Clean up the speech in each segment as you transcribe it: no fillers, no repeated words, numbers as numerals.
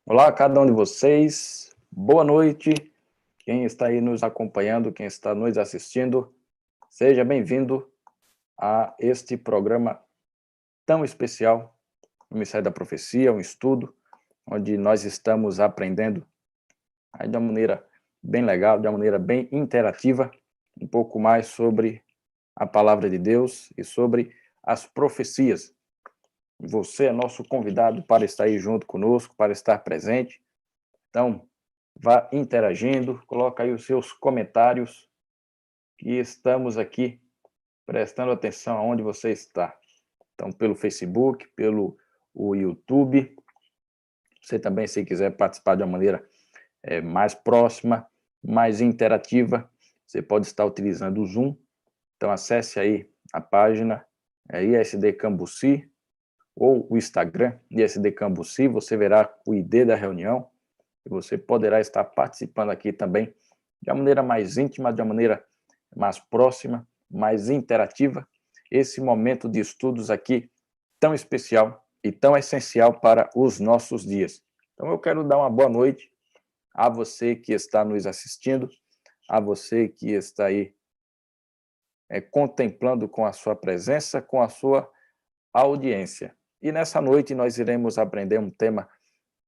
Olá a cada um de vocês, boa noite. Quem está aí nos acompanhando, quem está nos assistindo, seja bem-vindo a este programa tão especial, o Ministério da Profecia, um estudo, onde nós estamos aprendendo aí de uma maneira bem legal, de uma maneira bem interativa, um pouco mais sobre a Palavra de Deus e sobre as profecias. Você é nosso convidado para estar aí junto conosco, para estar presente. Então, vá interagindo, coloca aí os seus comentários, que estamos aqui prestando atenção aonde você está. Então, pelo Facebook, pelo YouTube. Você também, se quiser participar de uma maneira mais próxima, mais interativa, você pode estar utilizando o Zoom. Então, acesse aí a página ISD Cambuci ou o Instagram ISD Cambuci, você verá o ID da reunião e você poderá estar participando aqui também de uma maneira mais íntima, de uma maneira mais próxima, mais interativa, esse momento de estudos aqui tão especial e tão essencial para os nossos dias. Então eu quero dar uma boa noite a você que está nos assistindo, a você que está aí contemplando com a sua presença, com a sua audiência. E nessa noite nós iremos aprender um tema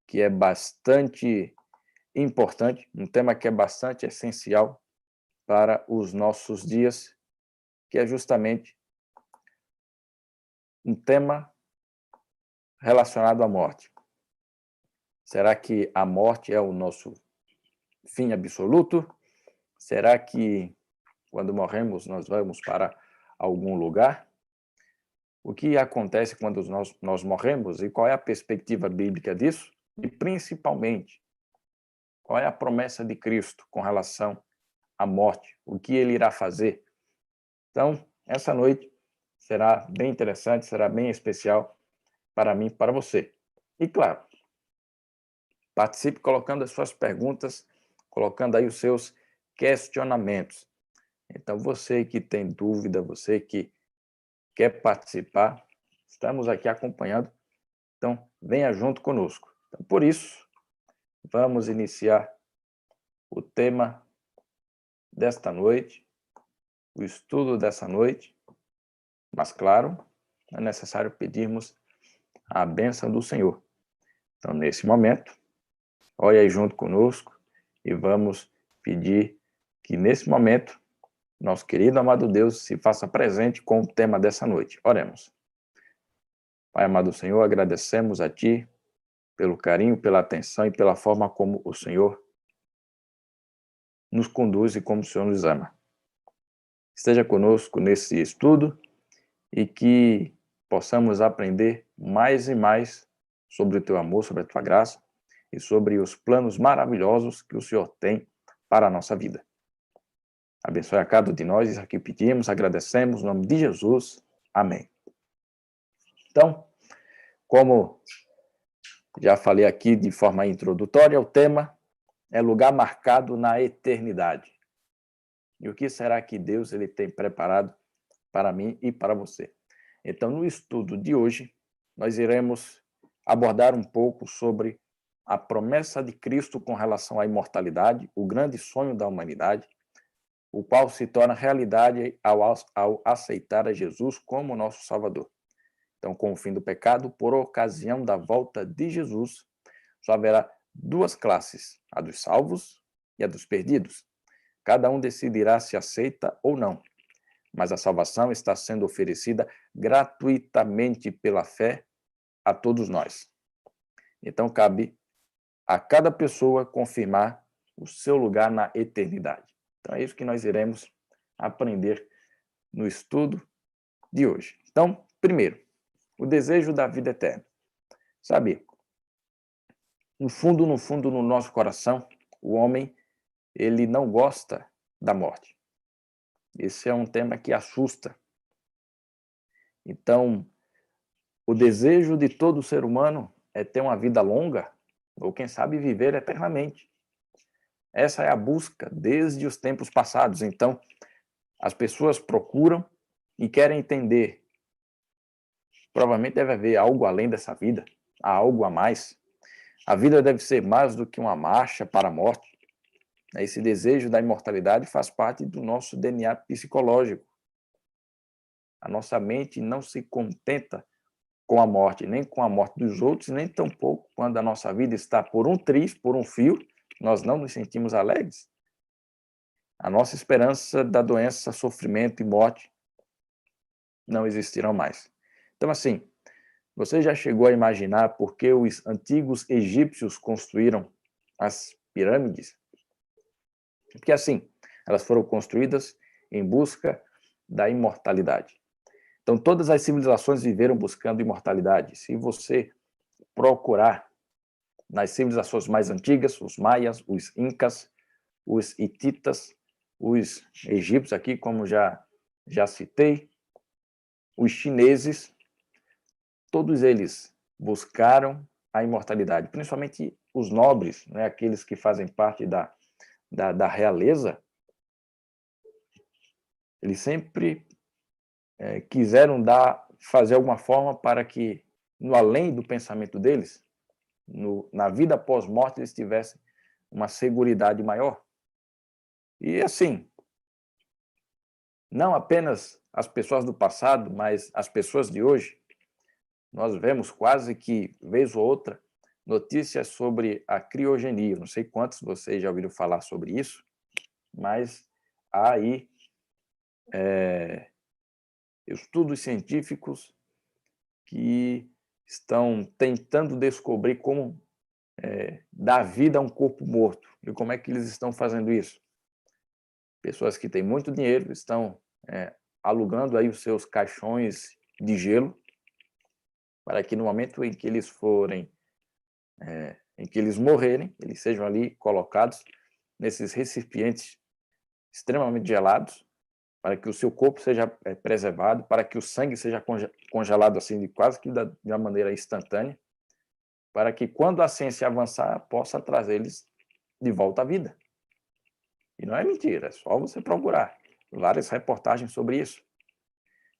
que é bastante importante, um tema que é bastante essencial para os nossos dias, que é justamente um tema relacionado à morte. Será que a morte é o nosso fim absoluto? Será que quando morremos nós vamos para algum lugar? O que acontece quando nós morremos e qual é a perspectiva bíblica disso? E principalmente, qual é a promessa de Cristo com relação à morte? O que ele irá fazer? Então, essa noite será bem interessante, será bem especial para mim e para você. E claro, participe colocando as suas perguntas, colocando aí os seus questionamentos. Então, você que tem dúvida, você que quer participar, estamos aqui acompanhando. Então, venha junto conosco. Então, por isso, vamos iniciar o tema desta noite, o estudo dessa noite. Mas, claro, é necessário pedirmos a bênção do Senhor. Então, nesse momento, olhe aí junto conosco e vamos pedir que, nesse momento, nosso querido amado Deus se faça presente com o tema dessa noite. Oremos. Pai amado Senhor, agradecemos a Ti pelo carinho, pela atenção e pela forma como o Senhor nos conduz e como o Senhor nos ama. Esteja conosco nesse estudo e que possamos aprender mais e mais sobre o Teu amor, sobre a Tua graça e sobre os planos maravilhosos que o Senhor tem para a nossa vida. Abençoe a cada um de nós, isso aqui pedimos, agradecemos, em nome de Jesus. Amém. Então, como já falei aqui de forma introdutória, o tema é lugar marcado na eternidade. E o que será que Deus ele tem preparado para mim e para você? Então, no estudo de hoje, nós iremos abordar um pouco sobre a promessa de Cristo com relação à imortalidade, o grande sonho da humanidade, o qual se torna realidade ao aceitar a Jesus como nosso Salvador. Então, com o fim do pecado, por ocasião da volta de Jesus, só haverá duas classes, a dos salvos e a dos perdidos. Cada um decidirá se aceita ou não, mas a salvação está sendo oferecida gratuitamente pela fé a todos nós. Então, cabe a cada pessoa confirmar o seu lugar na eternidade. Então, é isso que nós iremos aprender no estudo de hoje. Então, primeiro, o desejo da vida eterna. Sabe, no fundo, no nosso coração, o homem, ele não gosta da morte. Esse é um tema que assusta. Então, o desejo de todo ser humano é ter uma vida longa, ou quem sabe viver eternamente. Essa é a busca desde os tempos passados. Então, as pessoas procuram e querem entender. Provavelmente deve haver algo além dessa vida, há algo a mais. A vida deve ser mais do que uma marcha para a morte. Esse desejo da imortalidade faz parte do nosso DNA psicológico. A nossa mente não se contenta com a morte, nem com a morte dos outros, nem tampouco quando a nossa vida está por um triz, por um fio, nós não nos sentimos alegres. A nossa esperança da doença, sofrimento e morte não existirão mais. Então, assim, você já chegou a imaginar por que os antigos egípcios construíram as pirâmides? Porque, assim, elas foram construídas em busca da imortalidade. Então, todas as civilizações viveram buscando imortalidade. Se você procurar nas civilizações mais antigas, os maias, os incas, os hititas, os egípcios aqui, como já citei, os chineses, todos eles buscaram a imortalidade, principalmente os nobres, né, aqueles que fazem parte da realeza, eles sempre quiseram fazer alguma forma para que, no além do pensamento deles, na vida pós-morte, eles tivessem uma seguridade maior. E assim, não apenas as pessoas do passado, mas as pessoas de hoje, nós vemos quase que, vez ou outra, notícias sobre a criogenia. Não sei quantos vocês já ouviram falar sobre isso, mas há aí estudos científicos que estão tentando descobrir como dar vida a um corpo morto. E como é que eles estão fazendo isso? Pessoas que têm muito dinheiro estão alugando aí os seus caixões de gelo para que no momento em que eles forem, em que eles morrerem, eles sejam ali colocados nesses recipientes extremamente gelados, para que o seu corpo seja preservado, para que o sangue seja congelado assim, quase que de uma maneira instantânea, para que quando a ciência avançar, possa trazê-los de volta à vida. E não é mentira, é só você procurar várias reportagens sobre isso.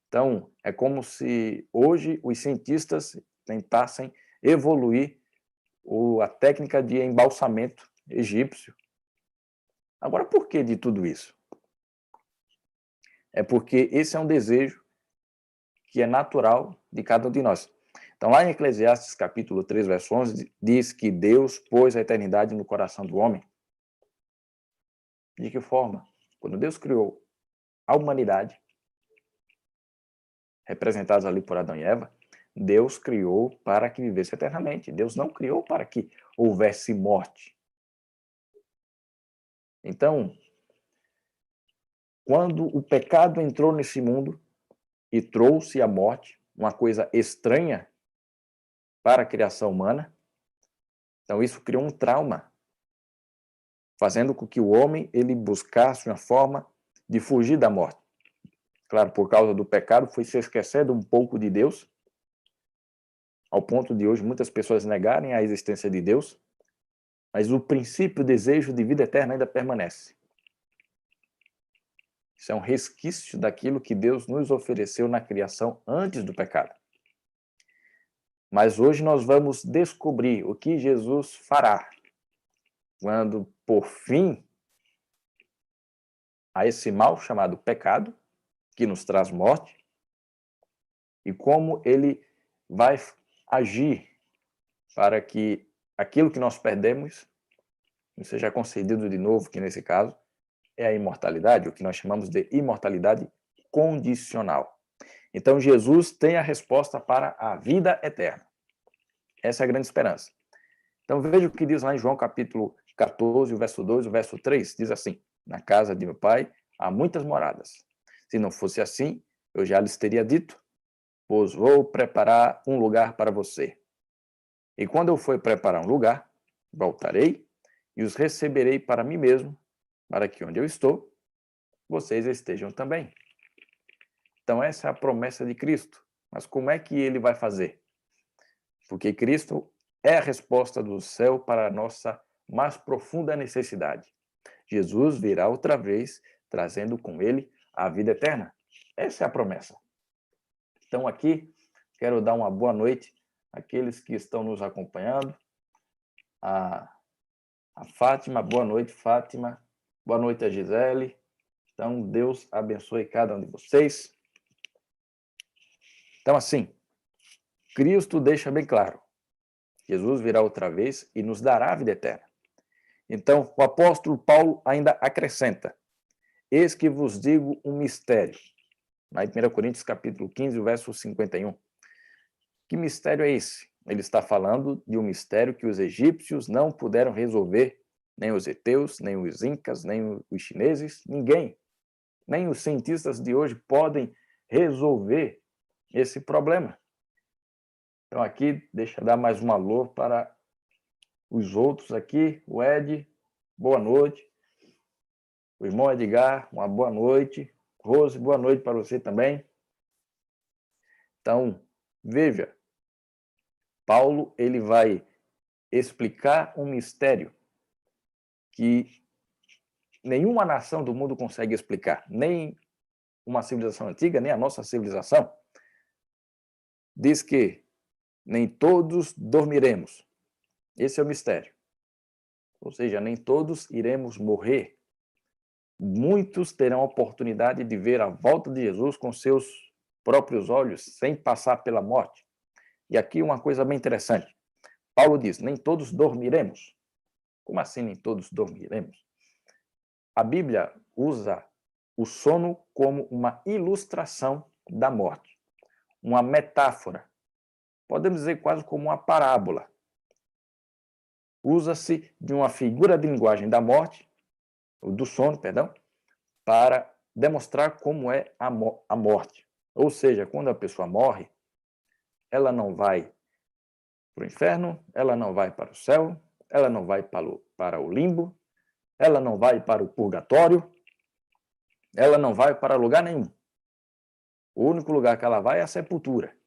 Então, é como se hoje os cientistas tentassem evoluir a técnica de embalsamento egípcio. Agora, por que de tudo isso? É porque esse é um desejo que é natural de cada um de nós. Então, lá em Eclesiastes, capítulo 3, verso 11, diz que Deus pôs a eternidade no coração do homem. De que forma? Quando Deus criou a humanidade, representados ali por Adão e Eva, Deus criou para que vivesse eternamente. Deus não criou para que houvesse morte. Então, quando o pecado entrou nesse mundo e trouxe a morte, uma coisa estranha para a criação humana, então isso criou um trauma, fazendo com que o homem ele buscasse uma forma de fugir da morte. Claro, por causa do pecado, foi se esquecendo um pouco de Deus, ao ponto de hoje muitas pessoas negarem a existência de Deus, mas o princípio, o desejo de vida eterna ainda permanece. Isso é um resquício daquilo que Deus nos ofereceu na criação antes do pecado. Mas hoje nós vamos descobrir o que Jesus fará quando, por fim, a esse mal chamado pecado, que nos traz morte, e como ele vai agir para que aquilo que nós perdemos nos seja concedido de novo, que nesse caso é a imortalidade, o que nós chamamos de imortalidade condicional. Então, Jesus tem a resposta para a vida eterna. Essa é a grande esperança. Então, veja o que diz lá em João capítulo 14, o verso 2, o verso 3, diz assim: na casa de meu pai há muitas moradas. Se não fosse assim, eu já lhes teria dito, pois vou preparar um lugar para você. E quando eu for preparar um lugar, voltarei e os receberei para mim mesmo, para que onde eu estou, vocês estejam também. Então, essa é a promessa de Cristo. Mas como é que ele vai fazer? Porque Cristo é a resposta do céu para a nossa mais profunda necessidade. Jesus virá outra vez, trazendo com ele a vida eterna. Essa é a promessa. Então, aqui, quero dar uma boa noite àqueles que estão nos acompanhando. a, a Fátima. Boa noite, Fátima. Boa noite, a Gisele. Então, Deus abençoe cada um de vocês. Então, assim, Cristo deixa bem claro: Jesus virá outra vez e nos dará a vida eterna. Então, o apóstolo Paulo ainda acrescenta: eis que vos digo um mistério. Lá em 1 Coríntios capítulo 15, verso 51. Que mistério é esse? Ele está falando de um mistério que os egípcios não puderam resolver, nem os heteus, nem os incas, nem os chineses, ninguém. Nem os cientistas de hoje podem resolver esse problema. Então aqui, deixa eu dar mais um alô para os outros aqui. O Ed, boa noite. O irmão Edgar, uma boa noite. Rose, boa noite para você também. Então, veja, Paulo ele vai explicar um mistério que nenhuma nação do mundo consegue explicar, nem uma civilização antiga, nem a nossa civilização. Diz que nem todos dormiremos. Esse é o mistério. Ou seja, nem todos iremos morrer. Muitos terão a oportunidade de ver a volta de Jesus com seus próprios olhos, sem passar pela morte. E aqui uma coisa bem interessante. Paulo diz, nem todos dormiremos. Como assim nem todos dormiremos? A Bíblia usa o sono como uma ilustração da morte, uma metáfora. Podemos dizer quase como uma parábola. Usa-se de uma figura de linguagem da morte, ou do sono, perdão, para demonstrar como é a morte. Ou seja, quando a pessoa morre, ela não vai para o inferno, ela não vai para o céu, ela não vai para o limbo, ela não vai para o purgatório, ela não vai para lugar nenhum. O único lugar que ela vai é a sepultura.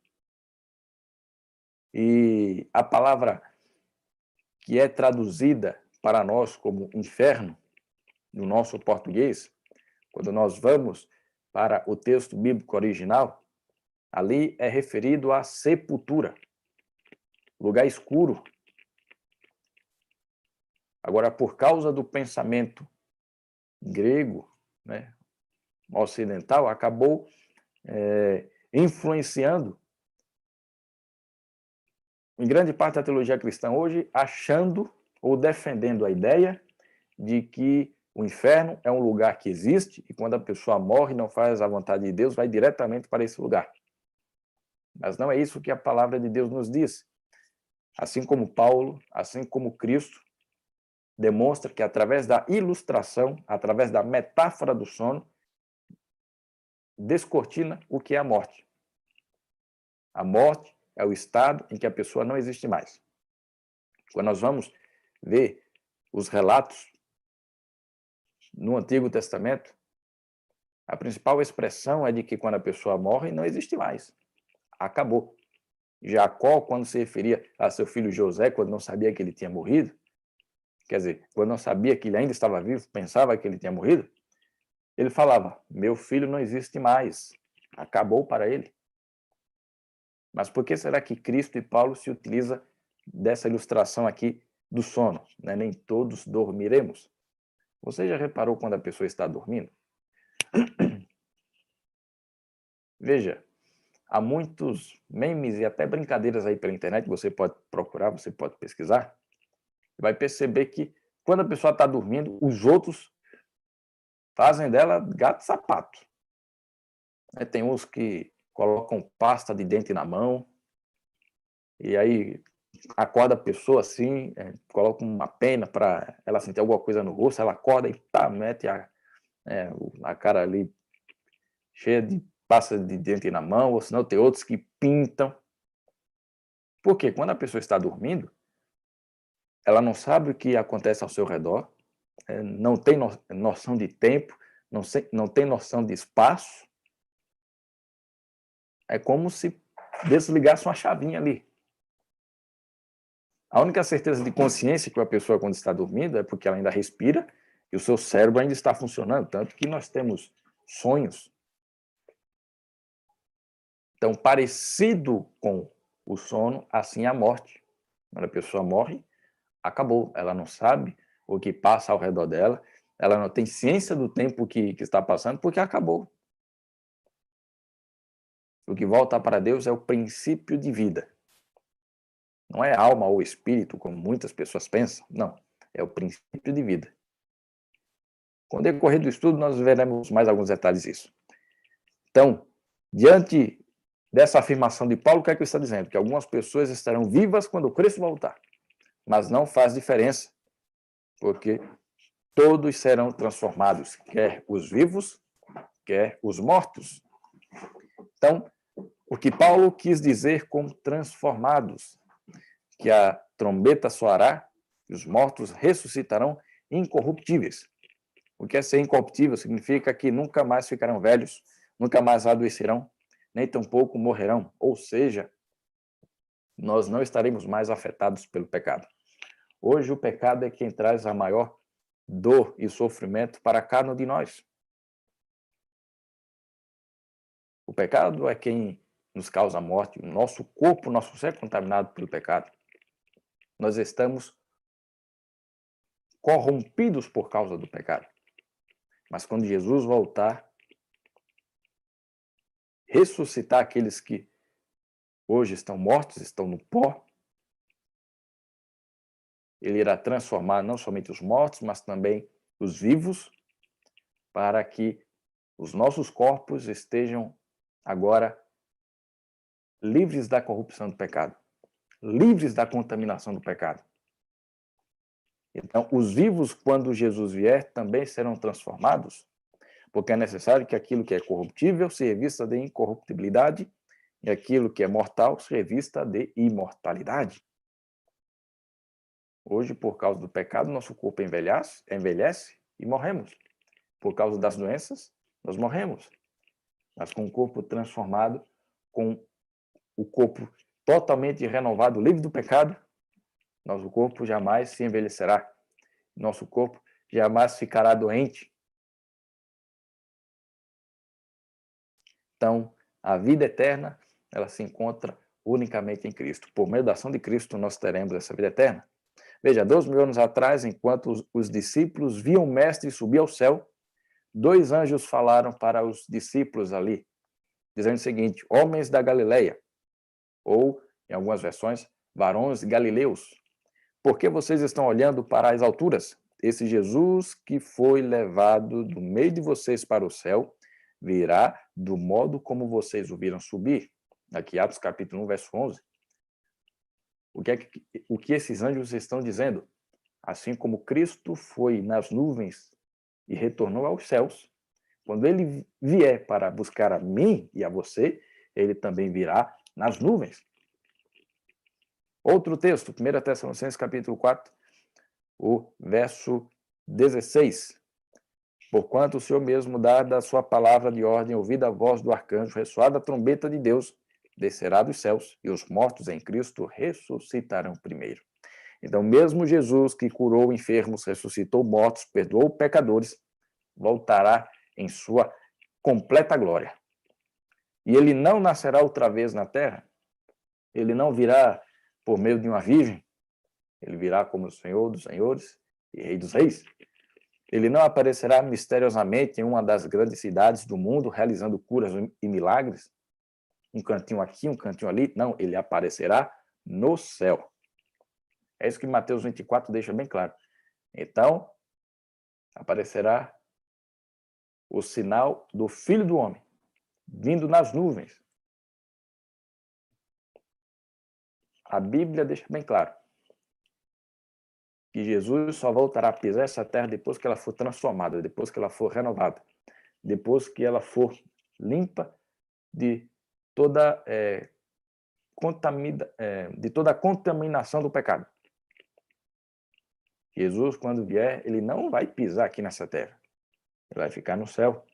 E a palavra que é traduzida para nós como inferno, no nosso português, quando nós vamos para o texto bíblico original, ali é referido à sepultura, lugar escuro. Agora, por causa do pensamento grego, né, ocidental, acabou influenciando em grande parte da teologia cristã hoje, achando ou defendendo a ideia de que o inferno é um lugar que existe e quando a pessoa morre e não faz a vontade de Deus, vai diretamente para esse lugar. Mas não é isso que a palavra de Deus nos diz. Assim como Paulo, assim como Cristo, demonstra que através da ilustração, através da metáfora do sono, descortina o que é a morte. A morte é o estado em que a pessoa não existe mais. Quando nós vamos ver os relatos no Antigo Testamento, a principal expressão é de que quando a pessoa morre, não existe mais. Acabou. Jacó, quando se referia a seu filho José, quando não sabia que ele tinha morrido, quer dizer, quando não sabia que ele ainda estava vivo, pensava que ele tinha morrido, ele falava, meu filho não existe mais. Acabou para ele. Mas por que será que Cristo e Paulo se utilizam dessa ilustração aqui do sono? Né? Nem todos dormiremos. Você já reparou quando a pessoa está dormindo? Veja, há muitos memes e até brincadeiras aí pela internet, você pode procurar, você pode pesquisar, vai perceber que quando a pessoa está dormindo, os outros fazem dela gato e sapato. Tem uns que colocam pasta de dente na mão, e aí acorda a pessoa assim, coloca uma pena para ela sentir alguma coisa no rosto, ela acorda e tá, mete a cara ali cheia de pasta de dente na mão, ou senão tem outros que pintam. Porque quando a pessoa está dormindo, ela não sabe o que acontece ao seu redor, não tem noção de tempo, não tem noção de espaço. É como se desligasse uma chavinha ali. A única certeza de consciência que a pessoa, quando está dormindo, é porque ela ainda respira e o seu cérebro ainda está funcionando. Tanto que nós temos sonhos. Então, parecido com o sono, assim é a morte. Quando a pessoa morre, acabou. Ela não sabe o que passa ao redor dela, ela não tem ciência do tempo que está passando, porque acabou. O que volta para Deus é o princípio de vida. Não é alma ou espírito, como muitas pessoas pensam. Não, é o princípio de vida. Com o decorrer do estudo, nós veremos mais alguns detalhes disso. Então, diante dessa afirmação de Paulo, o que é que ele está dizendo? Que algumas pessoas estarão vivas quando Cristo voltar. Mas não faz diferença, porque todos serão transformados, quer os vivos, quer os mortos. Então, o que Paulo quis dizer com transformados? Que a trombeta soará e os mortos ressuscitarão incorruptíveis. O que é ser incorruptível? Significa que nunca mais ficarão velhos, nunca mais adoecerão, nem tampouco morrerão. Ou seja, nós não estaremos mais afetados pelo pecado. Hoje o pecado é quem traz a maior dor e sofrimento para cada um de nós. O pecado é quem nos causa a morte. O nosso corpo, o nosso ser é contaminado pelo pecado. Nós estamos corrompidos por causa do pecado. Mas quando Jesus voltar, ressuscitar aqueles que hoje estão mortos, estão no pó, ele irá transformar não somente os mortos, mas também os vivos, para que os nossos corpos estejam agora livres da corrupção do pecado, livres da contaminação do pecado. Então, os vivos, quando Jesus vier, também serão transformados, porque é necessário que aquilo que é corruptível se revista de incorruptibilidade e aquilo que é mortal se revista de imortalidade. Hoje, por causa do pecado, nosso corpo envelhece e morremos. Por causa das doenças, nós morremos. Mas com o corpo transformado, com o corpo totalmente renovado, livre do pecado, nosso corpo jamais se envelhecerá. Nosso corpo jamais ficará doente. Então, a vida eterna, ela se encontra unicamente em Cristo. Por meio da ação de Cristo, nós teremos essa vida eterna. Veja, 2.000 anos atrás, enquanto os discípulos viam o Mestre subir ao céu, 2 anjos falaram para os discípulos ali, dizendo o seguinte: homens da Galileia, ou, em algumas versões, varões galileus, por que vocês estão olhando para as alturas? Esse Jesus que foi levado do meio de vocês para o céu, virá do modo como vocês o viram subir. Aqui, Atos capítulo 1, verso 11. O que esses anjos estão dizendo? Assim como Cristo foi nas nuvens e retornou aos céus, quando ele vier para buscar a mim e a você, ele também virá nas nuvens. Outro texto, 1 Tessalonicenses capítulo 4, o verso 16. Porquanto o Senhor mesmo, dada a sua palavra de ordem, ouvida a voz do arcanjo, ressoada a trombeta de Deus, descerá dos céus, e os mortos em Cristo ressuscitarão primeiro. Então, mesmo Jesus, que curou enfermos, ressuscitou mortos, perdoou pecadores, voltará em sua completa glória. E ele não nascerá outra vez na terra, ele não virá por meio de uma virgem, ele virá como o Senhor dos senhores e Rei dos reis. Ele não aparecerá misteriosamente em uma das grandes cidades do mundo, realizando curas e milagres, um cantinho aqui, um cantinho ali. Não, ele aparecerá no céu. É isso que Mateus 24 deixa bem claro. Então, aparecerá o sinal do Filho do Homem, vindo nas nuvens. A Bíblia deixa bem claro que Jesus só voltará a pisar essa terra depois que ela for transformada, depois que ela for renovada, depois que ela for limpa de toda a contaminação do pecado. Jesus, quando vier, ele não vai pisar aqui nessa terra. Ele vai ficar no céu.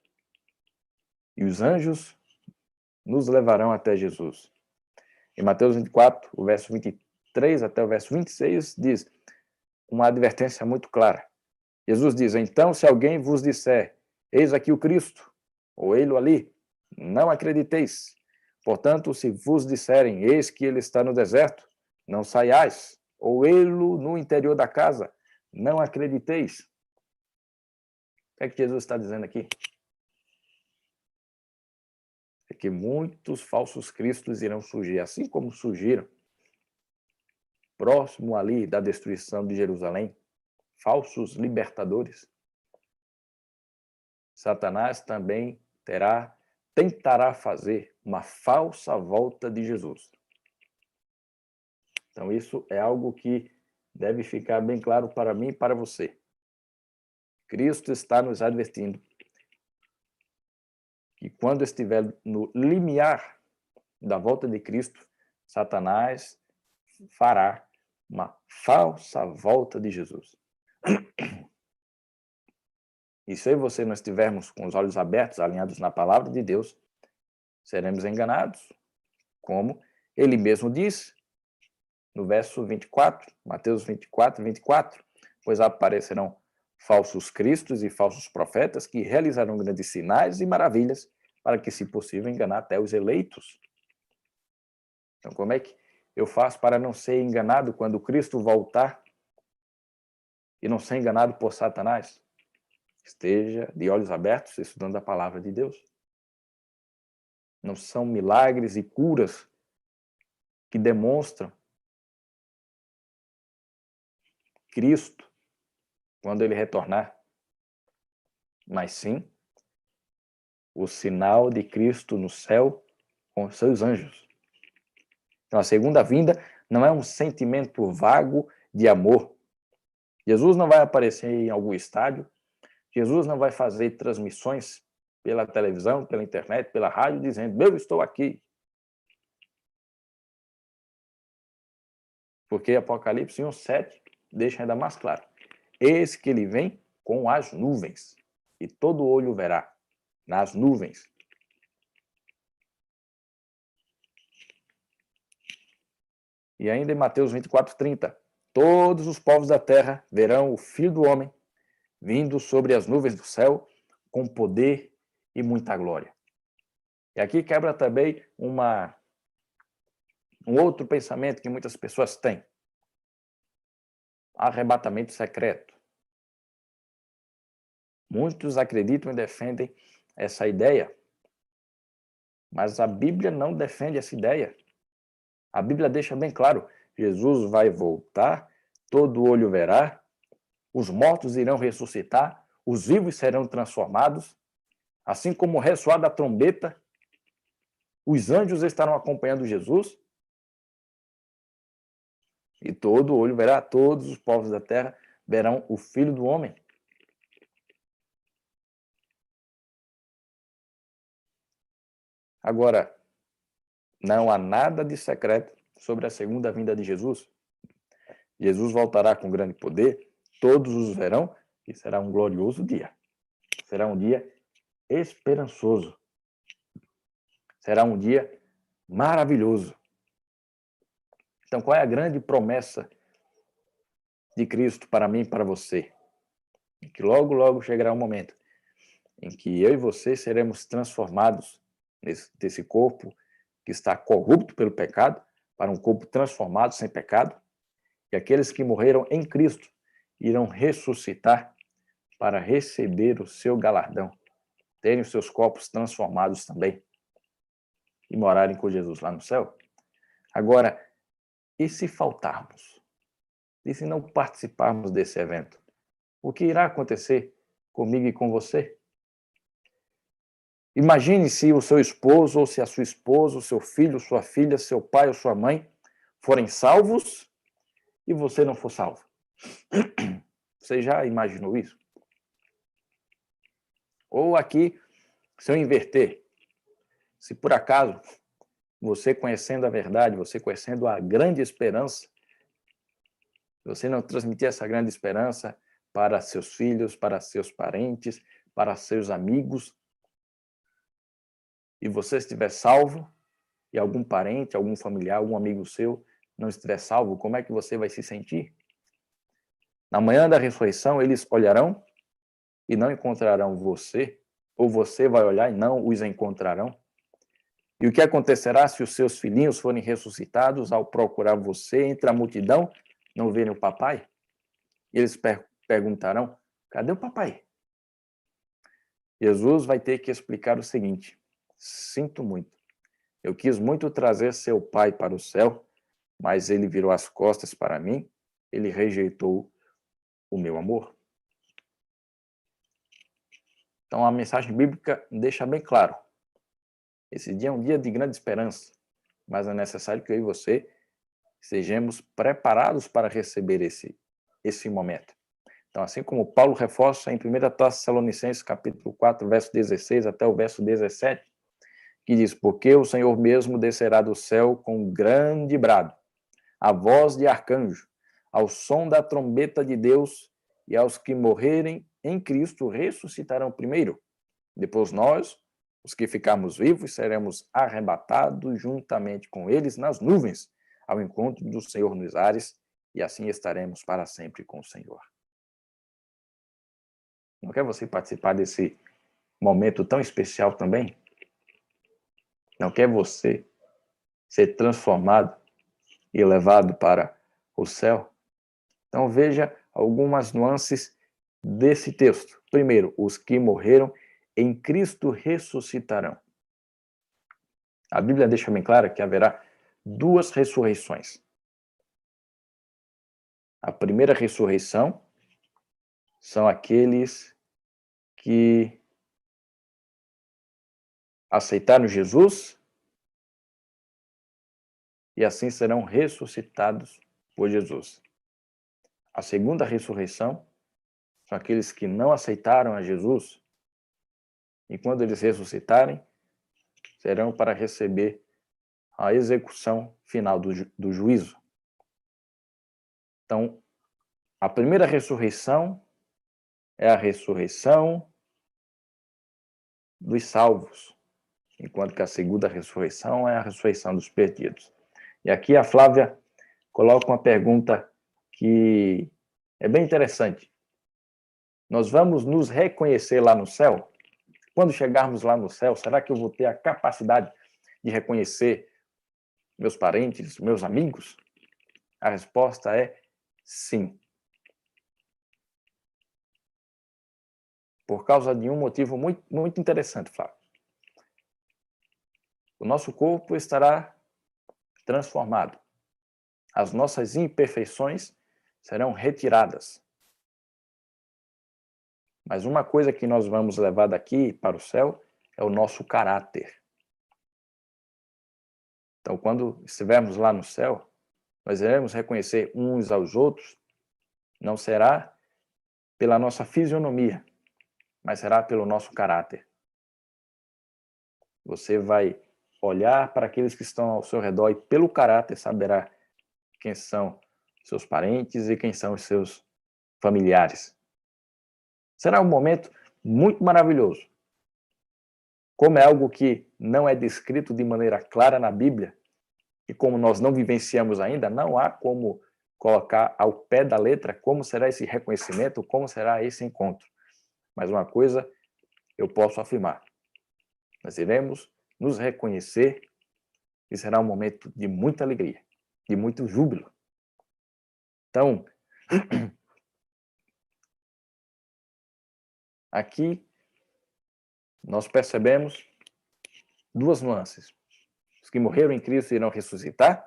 E os anjos nos levarão até Jesus. Em Mateus 24, o verso 23 até o verso 26, diz uma advertência muito clara. Jesus diz: então, se alguém vos disser, eis aqui o Cristo, ou ele ali, não acrediteis. Portanto, se vos disserem, eis que ele está no deserto, não saiais. ou ei-lo no interior da casa, não acrediteis. O que é que Jesus está dizendo aqui? É que muitos falsos cristos irão surgir, assim como surgiram próximo ali da destruição de Jerusalém, falsos libertadores. Satanás também tentará fazer uma falsa volta de Jesus. Então isso é algo que deve ficar bem claro para mim e para você. Cristo está nos advertindo que quando estiver no limiar da volta de Cristo, Satanás fará uma falsa volta de Jesus. E se eu e você não estivermos com os olhos abertos, alinhados na palavra de Deus, seremos enganados, como ele mesmo diz no verso 24, Mateus 24, 24, pois aparecerão falsos cristos e falsos profetas que realizarão grandes sinais e maravilhas para que, se possível, enganar até os eleitos. Então, como é que eu faço para não ser enganado quando Cristo voltar e não ser enganado por Satanás? Esteja de olhos abertos estudando a palavra de Deus. Não são milagres e curas que demonstram Cristo quando ele retornar, mas sim o sinal de Cristo no céu com seus anjos. Então, a segunda vinda não é um sentimento vago de amor. Jesus não vai aparecer em algum estádio, Jesus não vai fazer transmissões pela televisão, pela internet, pela rádio, dizendo, eu estou aqui. Porque Apocalipse 1:7 deixa ainda mais claro. Eis que ele vem com as nuvens, e todo olho verá nas nuvens. E ainda em Mateus 24:30, todos os povos da terra verão o Filho do Homem vindo sobre as nuvens do céu com poder e muita glória. E aqui quebra também um outro pensamento que muitas pessoas têm. Arrebatamento secreto. Muitos acreditam e defendem essa ideia, mas a Bíblia não defende essa ideia. A Bíblia deixa bem claro, Jesus vai voltar, todo olho verá, os mortos irão ressuscitar, os vivos serão transformados, assim como o ressoar da trombeta, os anjos estarão acompanhando Jesus, e todo olho verá, todos os povos da terra verão o Filho do Homem. Agora, não há nada de secreto sobre a segunda vinda de Jesus. Jesus voltará com grande poder, todos os verão, e será um glorioso dia. Será um dia esperançoso. Será um dia maravilhoso. Então, qual é a grande promessa de Cristo para mim e para você? Que logo, logo chegará um momento em que eu e você seremos transformados desse corpo que está corrupto pelo pecado para um corpo transformado sem pecado, e aqueles que morreram em Cristo irão ressuscitar para receber o seu galardão, terem os seus corpos transformados também e morarem com Jesus lá no céu. Agora, e se faltarmos? E se não participarmos desse evento? O que irá acontecer comigo e com você? Imagine se o seu esposo, ou se a sua esposa, o seu filho, sua filha, seu pai ou sua mãe forem salvos e você não for salvo. Você já imaginou isso? Ou aqui, se eu inverter, se por acaso você conhecendo a verdade, você conhecendo a grande esperança, você não transmitir essa grande esperança para seus filhos, para seus parentes, para seus amigos, e você estiver salvo, e algum parente, algum familiar, algum amigo seu não estiver salvo, como é que você vai se sentir? Na manhã da ressurreição, eles olharão e não encontrarão você, ou você vai olhar e não os encontrarão. E o que acontecerá se os seus filhinhos forem ressuscitados ao procurar você entre a multidão não verem o papai, eles perguntarão: cadê o papai? Jesus vai ter que explicar o seguinte: sinto muito. Eu quis muito trazer seu pai para o céu, mas ele virou as costas para mim, ele rejeitou o meu amor. Então a mensagem bíblica deixa bem claro: esse dia é um dia de grande esperança, mas é necessário que eu e você sejamos preparados para receber esse momento. Então, assim como Paulo reforça em 1 Tessalonicenses, capítulo 4, verso 16 até o verso 17, que diz: porque o Senhor mesmo descerá do céu com um grande brado, a voz de arcanjo, ao som da trombeta de Deus, e aos que morrerem em Cristo ressuscitarão primeiro. Depois nós, os que ficarmos vivos, seremos arrebatados juntamente com eles nas nuvens, ao encontro do Senhor nos ares, e assim estaremos para sempre com o Senhor. Não quer você participar desse momento tão especial também? Não quer você ser transformado e levado para o céu? Então veja algumas nuances desse texto. Primeiro, os que morreram em Cristo ressuscitarão. A Bíblia deixa bem claro que haverá duas ressurreições. A primeira ressurreição são aqueles que aceitaram Jesus e assim serão ressuscitados por Jesus. A segunda ressurreição são aqueles que não aceitaram a Jesus e quando eles ressuscitarem, serão para receber a execução final do juízo. Então, a primeira ressurreição é a ressurreição dos salvos, enquanto que a segunda ressurreição é a ressurreição dos perdidos. E aqui a Flávia coloca uma pergunta que é bem interessante. Nós vamos nos reconhecer lá no céu? Quando chegarmos lá no céu, será que eu vou ter a capacidade de reconhecer meus parentes, meus amigos? A resposta é sim. Por causa de um motivo muito, muito interessante, Flávio. O nosso corpo estará transformado. As nossas imperfeições serão retiradas. Mas uma coisa que nós vamos levar daqui para o céu é o nosso caráter. Então, quando estivermos lá no céu, nós iremos reconhecer uns aos outros, não será pela nossa fisionomia, mas será pelo nosso caráter. Você vai olhar para aqueles que estão ao seu redor e pelo caráter saberá quem são seus parentes e quem são os seus familiares. Será um momento muito maravilhoso. Como é algo que não é descrito de maneira clara na Bíblia, e como nós não vivenciamos ainda, não há como colocar ao pé da letra como será esse reconhecimento, como será esse encontro. Mas uma coisa eu posso afirmar: nós iremos nos reconhecer e será um momento de muita alegria, de muito júbilo. Então, aqui nós percebemos duas nuances. Os que morreram em Cristo irão ressuscitar,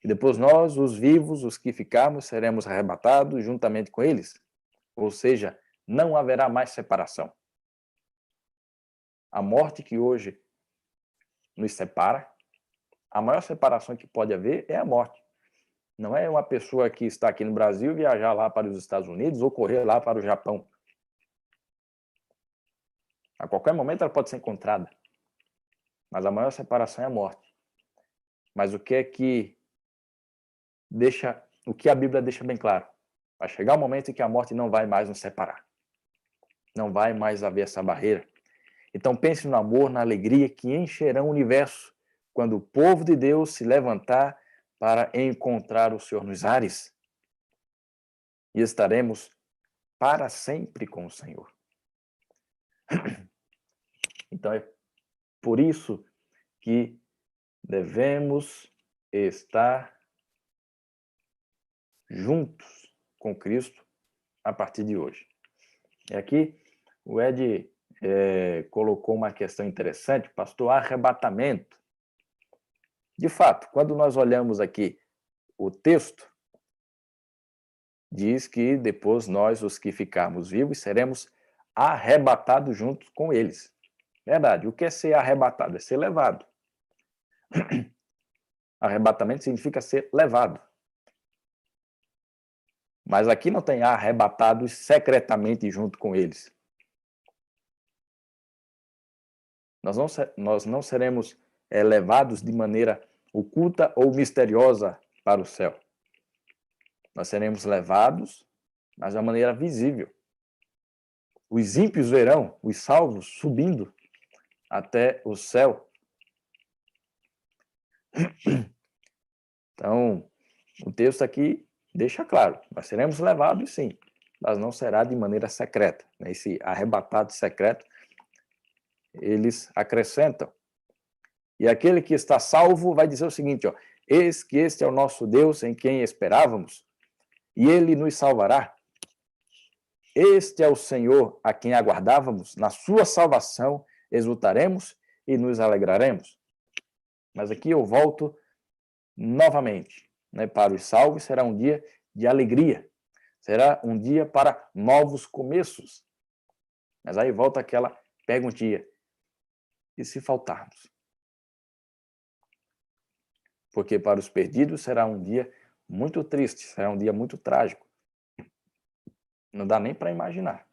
e depois nós, os vivos, os que ficarmos, seremos arrebatados juntamente com eles. Ou seja, não haverá mais separação. A morte que hoje nos separa, a maior separação que pode haver é a morte. Não é uma pessoa que está aqui no Brasil viajar lá para os Estados Unidos ou correr lá para o Japão. A qualquer momento ela pode ser encontrada. Mas a maior separação é a morte. Mas o que a Bíblia deixa bem claro? Vai chegar um momento em que a morte não vai mais nos separar. Não vai mais haver essa barreira. Então pense no amor, na alegria que encherão o universo quando o povo de Deus se levantar para encontrar o Senhor nos ares. E estaremos para sempre com o Senhor. Então é por isso que devemos estar juntos com Cristo a partir de hoje. E aqui o Ed colocou uma questão interessante, pastor, arrebatamento. De fato, quando nós olhamos aqui o texto, diz que depois nós, os que ficarmos vivos, seremos arrebatados juntos com eles. Verdade. O que é ser arrebatado? É ser levado. Arrebatamento significa ser levado. Mas aqui não tem arrebatados secretamente junto com eles. Nós não seremos levados de maneira oculta ou misteriosa para o céu. Nós seremos levados, mas de uma maneira visível. Os ímpios verão os salvos subindo até o céu. Então, o texto aqui deixa claro, nós seremos levados sim, mas não será de maneira secreta. Esse arrebatado secreto, eles acrescentam. E aquele que está salvo vai dizer o seguinte, ó, eis que este é o nosso Deus em quem esperávamos, e ele nos salvará. Este é o Senhor a quem aguardávamos, na sua salvação exultaremos e nos alegraremos. Mas aqui eu volto novamente, né? Para os salvos será um dia de alegria, será um dia para novos começos. Mas aí volta aquela perguntinha, e se faltarmos? Porque para os perdidos será um dia muito triste, será um dia muito trágico. Não dá nem para imaginar.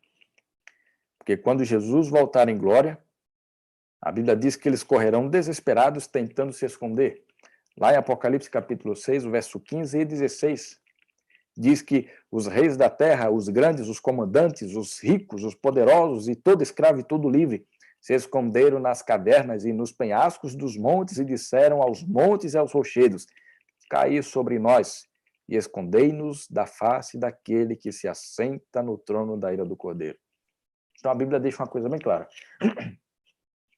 Porque quando Jesus voltar em glória, a Bíblia diz que eles correrão desesperados tentando se esconder. Lá em Apocalipse capítulo 6, o verso 15 e 16, diz que os reis da terra, os grandes, os comandantes, os ricos, os poderosos e todo escravo e todo livre se esconderam nas cavernas e nos penhascos dos montes e disseram aos montes e aos rochedos, caí sobre nós e escondei-nos da face daquele que se assenta no trono da ira do Cordeiro. Então a Bíblia deixa uma coisa bem clara.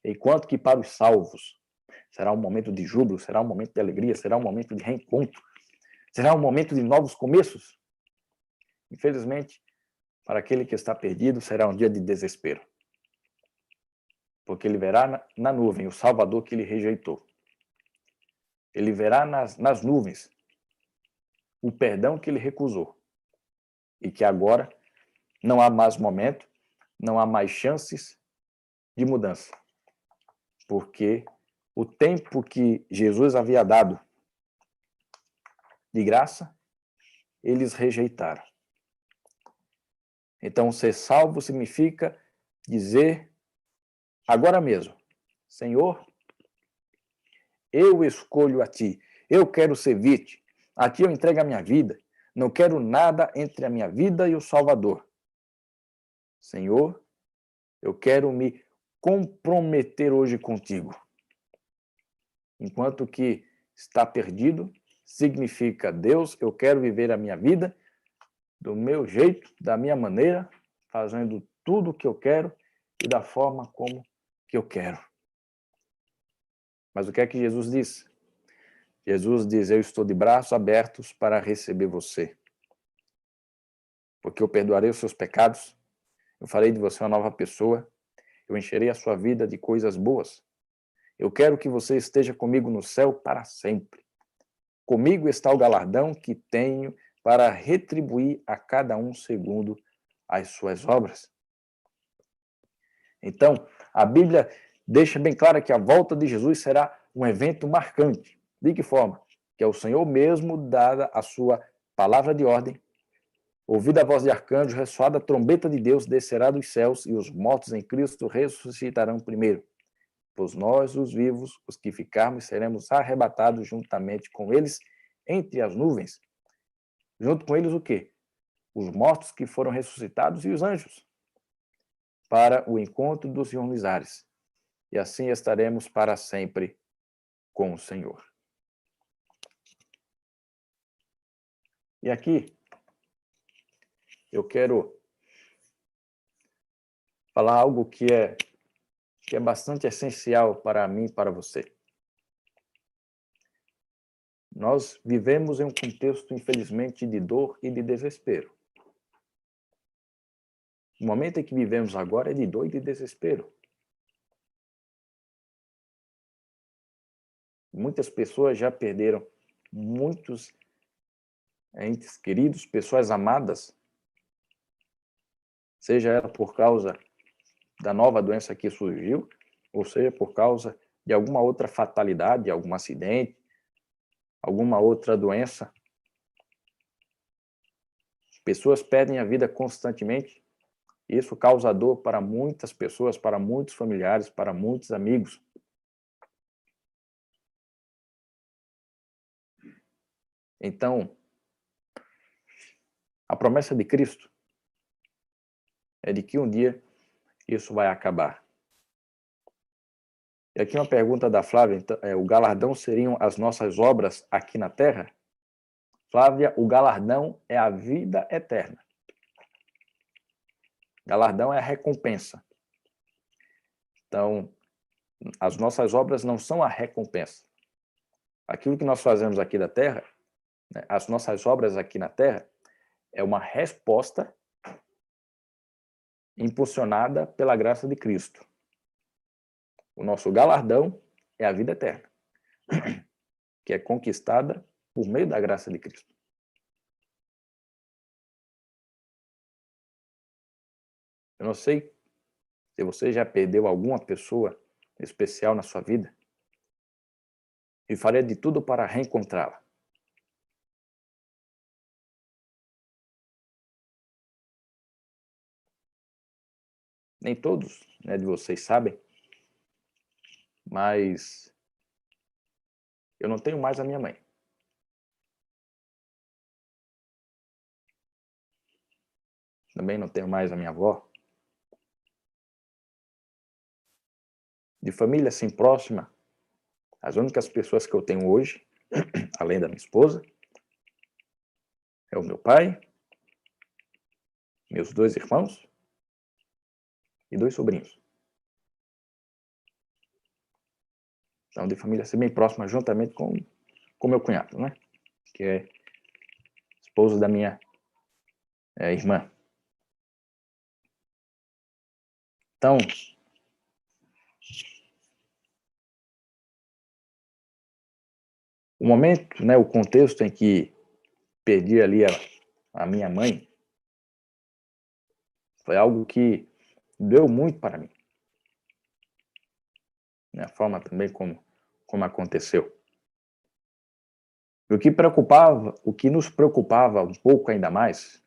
Enquanto que para os salvos será um momento de júbilo, será um momento de alegria, será um momento de reencontro, será um momento de novos começos. Infelizmente, para aquele que está perdido, será um dia de desespero. Porque ele verá na nuvem o Salvador que ele rejeitou. Ele verá nas nuvens o perdão que ele recusou. E que agora não há mais momento, não há mais chances de mudança. Porque o tempo que Jesus havia dado de graça, eles rejeitaram. Então, ser salvo significa dizer agora mesmo, Senhor, eu escolho a Ti, eu quero servir-te, a Ti eu entrego a minha vida, não quero nada entre a minha vida e o Salvador. Senhor, eu quero me comprometer hoje contigo. Enquanto que está perdido, significa, Deus, eu quero viver a minha vida do meu jeito, da minha maneira, fazendo tudo o que eu quero e da forma como que eu quero. Mas o que é que Jesus diz? Jesus diz, eu estou de braços abertos para receber você. Porque eu perdoarei os seus pecados, eu farei de você uma nova pessoa, eu encherei a sua vida de coisas boas. Eu quero que você esteja comigo no céu para sempre. Comigo está o galardão que tenho para retribuir a cada um segundo as suas obras. Então, a Bíblia deixa bem claro que a volta de Jesus será um evento marcante. De que forma? Que é o Senhor mesmo, dada a sua palavra de ordem, ouvida a voz de arcanjo, ressoada a trombeta de Deus, descerá dos céus e os mortos em Cristo ressuscitarão primeiro. Pois nós, os vivos, os que ficarmos, seremos arrebatados juntamente com eles entre as nuvens. Junto com eles o quê? Os mortos que foram ressuscitados e os anjos, para o encontro dos Senhor nos ares. E assim estaremos para sempre com o Senhor. E aqui, eu quero falar algo que é bastante essencial para mim e para você. Nós vivemos em um contexto, infelizmente, de dor e de desespero. O momento em que vivemos agora é de dor e de desespero. Muitas pessoas já perderam muitos entes queridos, pessoas amadas, seja ela por causa da nova doença que surgiu, ou seja por causa de alguma outra fatalidade, algum acidente, alguma outra doença. Pessoas perdem a vida constantemente. Isso causa dor para muitas pessoas, para muitos familiares, para muitos amigos. Então, a promessa de Cristo é de que um dia isso vai acabar. E aqui uma pergunta da Flávia, então, o galardão seriam as nossas obras aqui na Terra? Flávia, o galardão é a vida eterna. Galardão é a recompensa. Então, as nossas obras não são a recompensa. Aquilo que nós fazemos aqui da Terra, né, as nossas obras aqui na Terra, é uma resposta impulsionada pela graça de Cristo. O nosso galardão é a vida eterna, que é conquistada por meio da graça de Cristo. Eu não sei se você já perdeu alguma pessoa especial na sua vida e faria de tudo para reencontrá-la. Nem todos, né, de vocês sabem, mas eu não tenho mais a minha mãe. Também não tenho mais a minha avó. De família assim próxima, as únicas pessoas que eu tenho hoje, além da minha esposa, é o meu pai, meus 2 irmãos e 2 sobrinhos. Então, de família assim bem próxima, juntamente com meu cunhado, né? Que é esposo da minha irmã. Então, o momento, né, o contexto em que perdi ali a minha mãe foi algo que doeu muito para mim. A forma também como aconteceu. E o que nos preocupava um pouco ainda mais,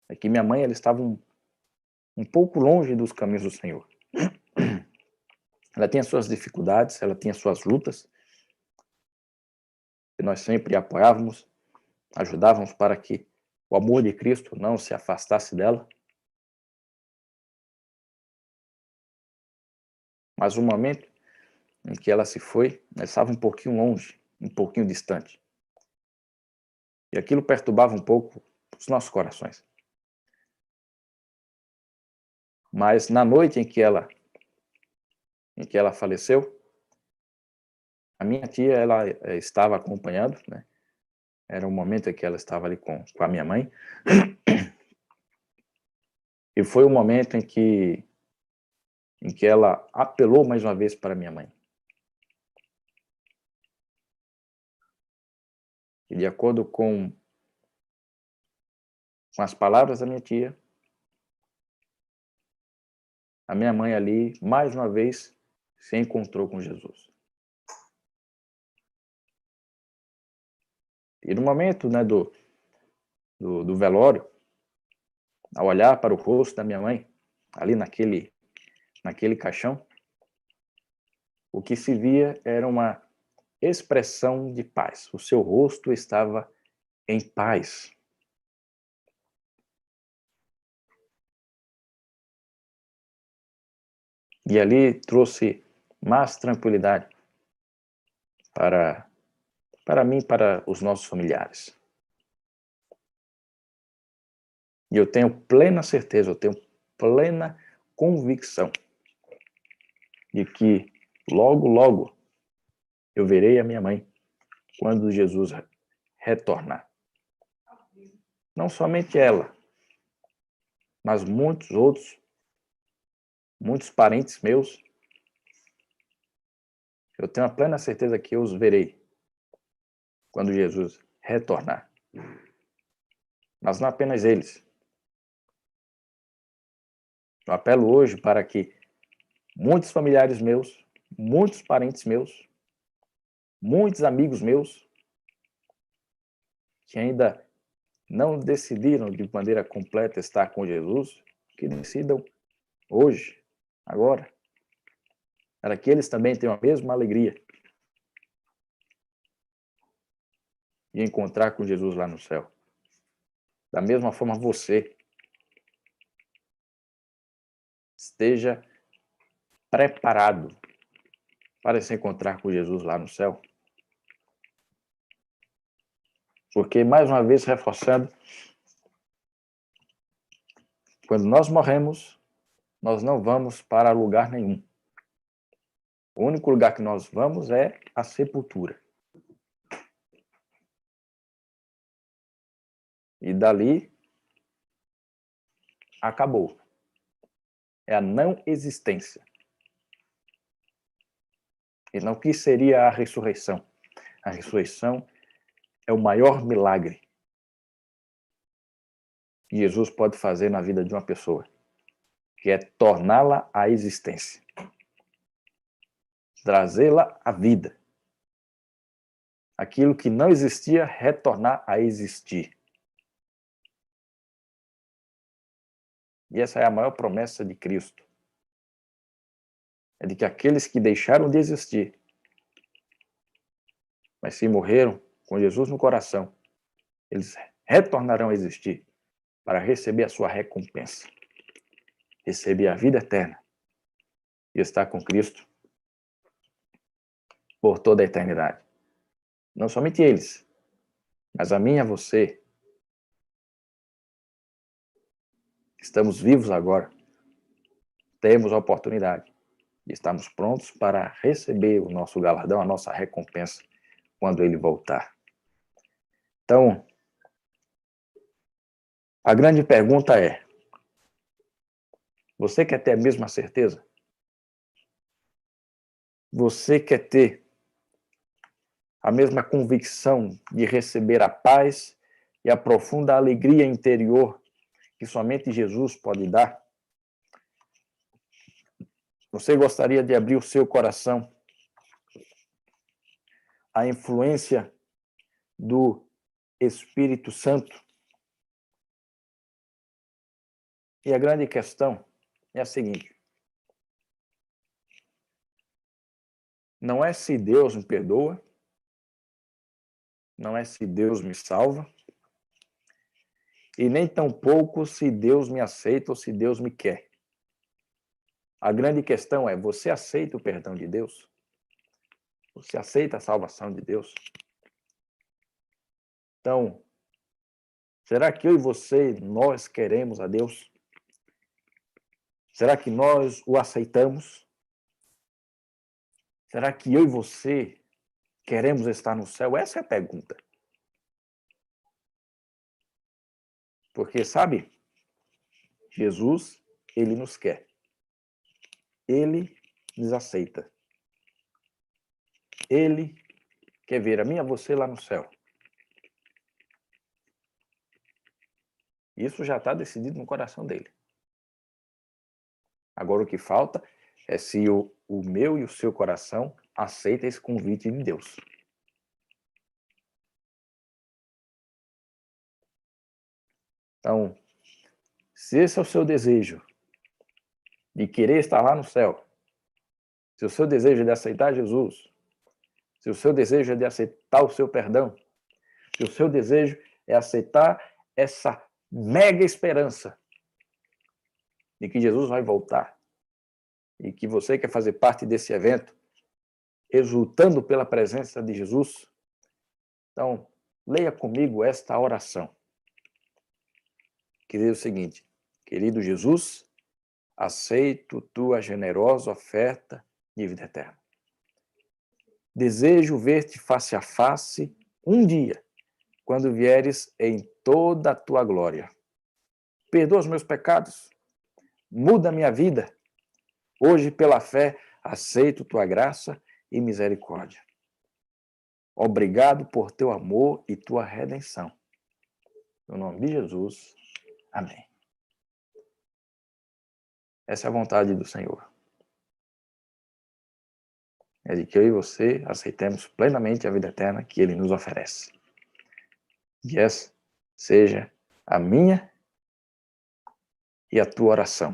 é que minha mãe ela estava um pouco longe dos caminhos do Senhor. Ela tinha suas dificuldades, ela tinha suas lutas, e nós sempre apoiávamos, ajudávamos para que o amor de Cristo não se afastasse dela. Mas o momento em que ela se foi, ela estava um pouquinho longe, um pouquinho distante. E aquilo perturbava um pouco os nossos corações. Mas na noite em que ela faleceu, a minha tia ela estava acompanhando, né? Era um momento em que ela estava ali com a minha mãe. E foi o momento em que ela apelou mais uma vez para minha mãe. E de acordo com as palavras da minha tia, a minha mãe ali, mais uma vez, se encontrou com Jesus. E no momento, né, do velório, ao olhar para o rosto da minha mãe, ali naquele caixão, o que se via era uma expressão de paz. O seu rosto estava em paz. E ali trouxe mais tranquilidade para mim, para os nossos familiares. E eu tenho plena certeza, eu tenho plena convicção de que logo, logo eu verei a minha mãe quando Jesus retornar. Não somente ela, mas muitos outros, muitos parentes meus, eu tenho a plena certeza que eu os verei quando Jesus retornar. Mas não apenas eles. Eu apelo hoje para que muitos familiares meus, muitos parentes meus, muitos amigos meus, que ainda não decidiram de maneira completa estar com Jesus, que decidam hoje, agora, para que eles também tenham a mesma alegria de encontrar com Jesus lá no céu. Da mesma forma, você esteja preparado para se encontrar com Jesus lá no céu. Porque, mais uma vez, reforçando, quando nós morremos, nós não vamos para lugar nenhum. O único lugar que nós vamos é a sepultura. E dali, acabou. É a não existência. E não que seria a ressurreição. A ressurreição é o maior milagre que Jesus pode fazer na vida de uma pessoa, que é torná-la à existência, trazê-la à vida. Aquilo que não existia, retornar a existir. E essa é a maior promessa de Cristo. É de que aqueles que deixaram de existir, mas se morreram com Jesus no coração, eles retornarão a existir para receber a sua recompensa, receber a vida eterna e estar com Cristo por toda a eternidade. Não somente eles, mas a mim e a você. Estamos vivos agora. Temos a oportunidade e estamos prontos para receber o nosso galardão, a nossa recompensa, quando ele voltar. Então, a grande pergunta é: você quer ter a mesma certeza? Você quer ter a mesma convicção de receber a paz e a profunda alegria interior que somente Jesus pode dar? Você gostaria de abrir o seu coração à influência do Espírito Santo? E a grande questão é a seguinte: não é se Deus me perdoa, não é se Deus me salva, e nem tampouco se Deus me aceita ou se Deus me quer. A grande questão é: você aceita o perdão de Deus? Você aceita a salvação de Deus? Então, será que eu e você, nós queremos a Deus? Será que nós o aceitamos? Será que eu e você queremos estar no céu? Essa é a pergunta. Porque, sabe, Jesus, ele nos quer. Ele nos aceita. Ele quer ver a mim e a você lá no céu. Isso já está decidido no coração dele. Agora o que falta é se o meu e o seu coração aceita esse convite de Deus. Então, se esse é o seu desejo de querer estar lá no céu, se o seu desejo é de aceitar Jesus, se o seu desejo é de aceitar o seu perdão, se o seu desejo é aceitar essa mega esperança de que Jesus vai voltar e que você quer fazer parte desse evento, exultando pela presença de Jesus, então, leia comigo esta oração, que diz o seguinte: querido Jesus, aceito tua generosa oferta de vida eterna. Desejo ver-te face a face um dia, quando vieres em toda a tua glória. Perdoa os meus pecados, muda a minha vida. Hoje, pela fé, aceito tua graça e misericórdia. Obrigado por teu amor e tua redenção. No nome de Jesus, amém. Essa é a vontade do Senhor. É de que eu e você aceitemos plenamente a vida eterna que Ele nos oferece. Que essa seja a minha e a tua oração.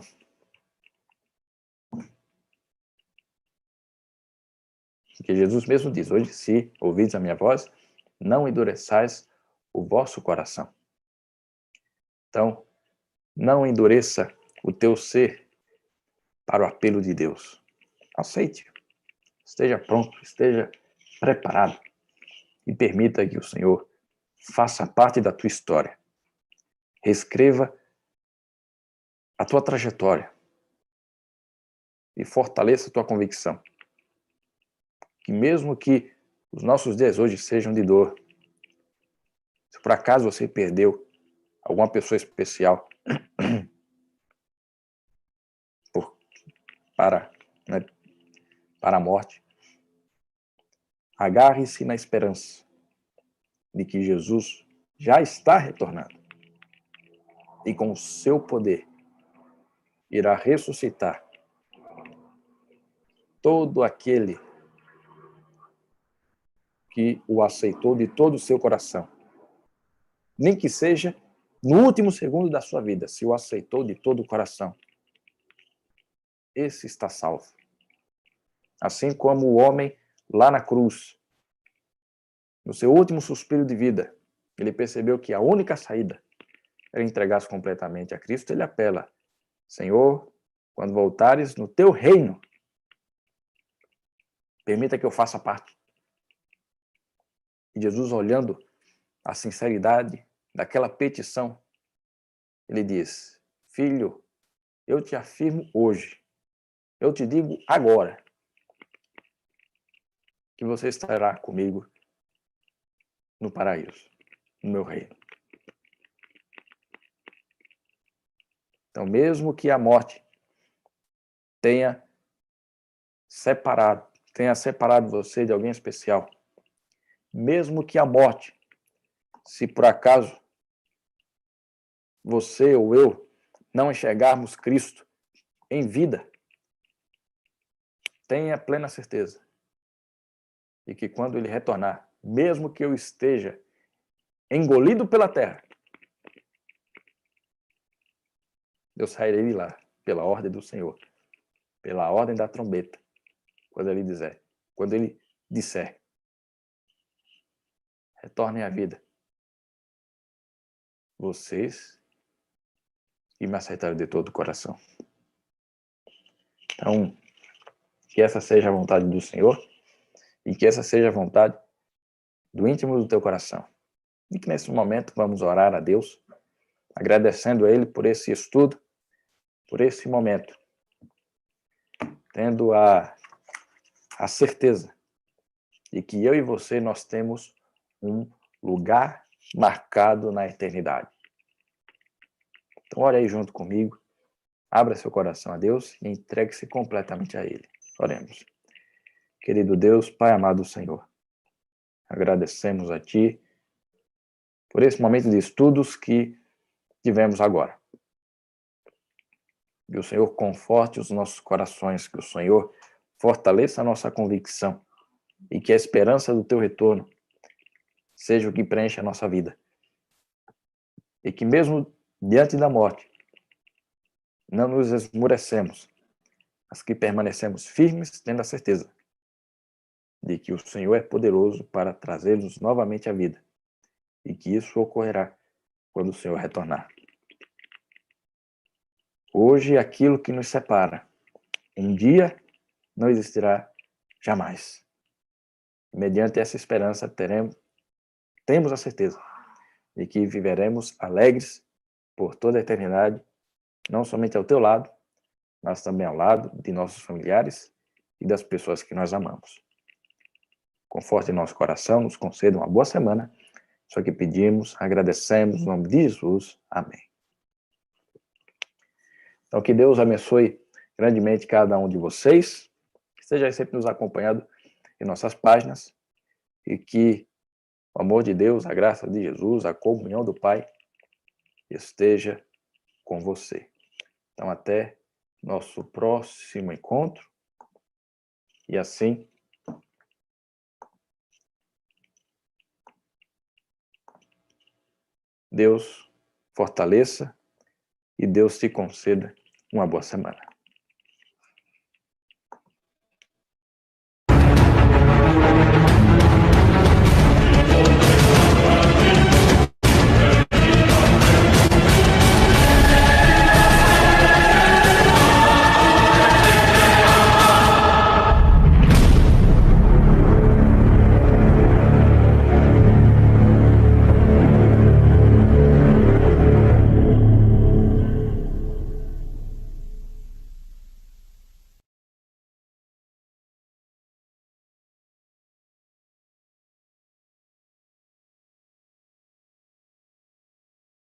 Porque Jesus mesmo diz, hoje, se ouvides a minha voz, não endureçais o vosso coração. Então, não endureça o teu ser para o apelo de Deus. Aceite. Esteja pronto, esteja preparado e permita que o Senhor faça parte da tua história. Reescreva a tua trajetória e fortaleça a tua convicção. Que mesmo que os nossos dias hoje sejam de dor, se por acaso você perdeu alguma pessoa especial para a morte, agarre-se na esperança de que Jesus já está retornando e com o seu poder irá ressuscitar todo aquele que o aceitou de todo o seu coração. Nem que seja no último segundo da sua vida, se o aceitou de todo o coração, esse está salvo. Assim como o homem lá na cruz, no seu último suspiro de vida, ele percebeu que a única saída era entregar-se completamente a Cristo. Ele apela, Senhor, quando voltares no teu reino, permita que eu faça parte. E Jesus, olhando a sinceridade daquela petição, ele diz, filho, eu te afirmo hoje, eu te digo agora, que você estará comigo no paraíso, no meu reino. Então, mesmo que a morte tenha separado você de alguém especial, mesmo que a morte, se por acaso você ou eu não enxergarmos Cristo em vida, tenha plena certeza de que quando Ele retornar, mesmo que eu esteja engolido pela terra, eu sairei de lá pela ordem do Senhor, pela ordem da trombeta, quando Ele disser, retornem à vida, vocês que me aceitaram de todo o coração. Então, que essa seja a vontade do Senhor e que essa seja a vontade do íntimo do teu coração. E que nesse momento vamos orar a Deus, agradecendo a Ele por esse estudo, por esse momento, tendo a certeza de que eu e você nós temos um lugar marcado na eternidade. Então, ore aí junto comigo, abra seu coração a Deus e entregue-se completamente a Ele. Oremos. Querido Deus, Pai amado Senhor, agradecemos a Ti por esse momento de estudos que tivemos agora. Que o Senhor conforte os nossos corações, que o Senhor fortaleça a nossa convicção e que a esperança do Teu retorno seja o que preenche a nossa vida. E que mesmo diante da morte, não nos esmurecemos, mas que permanecemos firmes, tendo a certeza de que o Senhor é poderoso para trazer-nos novamente à vida e que isso ocorrerá quando o Senhor retornar. Hoje, aquilo que nos separa, um dia não existirá jamais. Mediante essa esperança, temos a certeza de que viveremos alegres por toda a eternidade, não somente ao teu lado, mas também ao lado de nossos familiares e das pessoas que nós amamos. conforte nosso coração, nos conceda uma boa semana. Só que pedimos, agradecemos, em nome de Jesus. Amém. Então, que Deus abençoe grandemente cada um de vocês, que esteja sempre nos acompanhando em nossas páginas e que o amor de Deus, a graça de Jesus, a comunhão do Pai esteja com você. Então, até nosso próximo encontro. E assim, Deus fortaleça e Deus te conceda uma boa semana.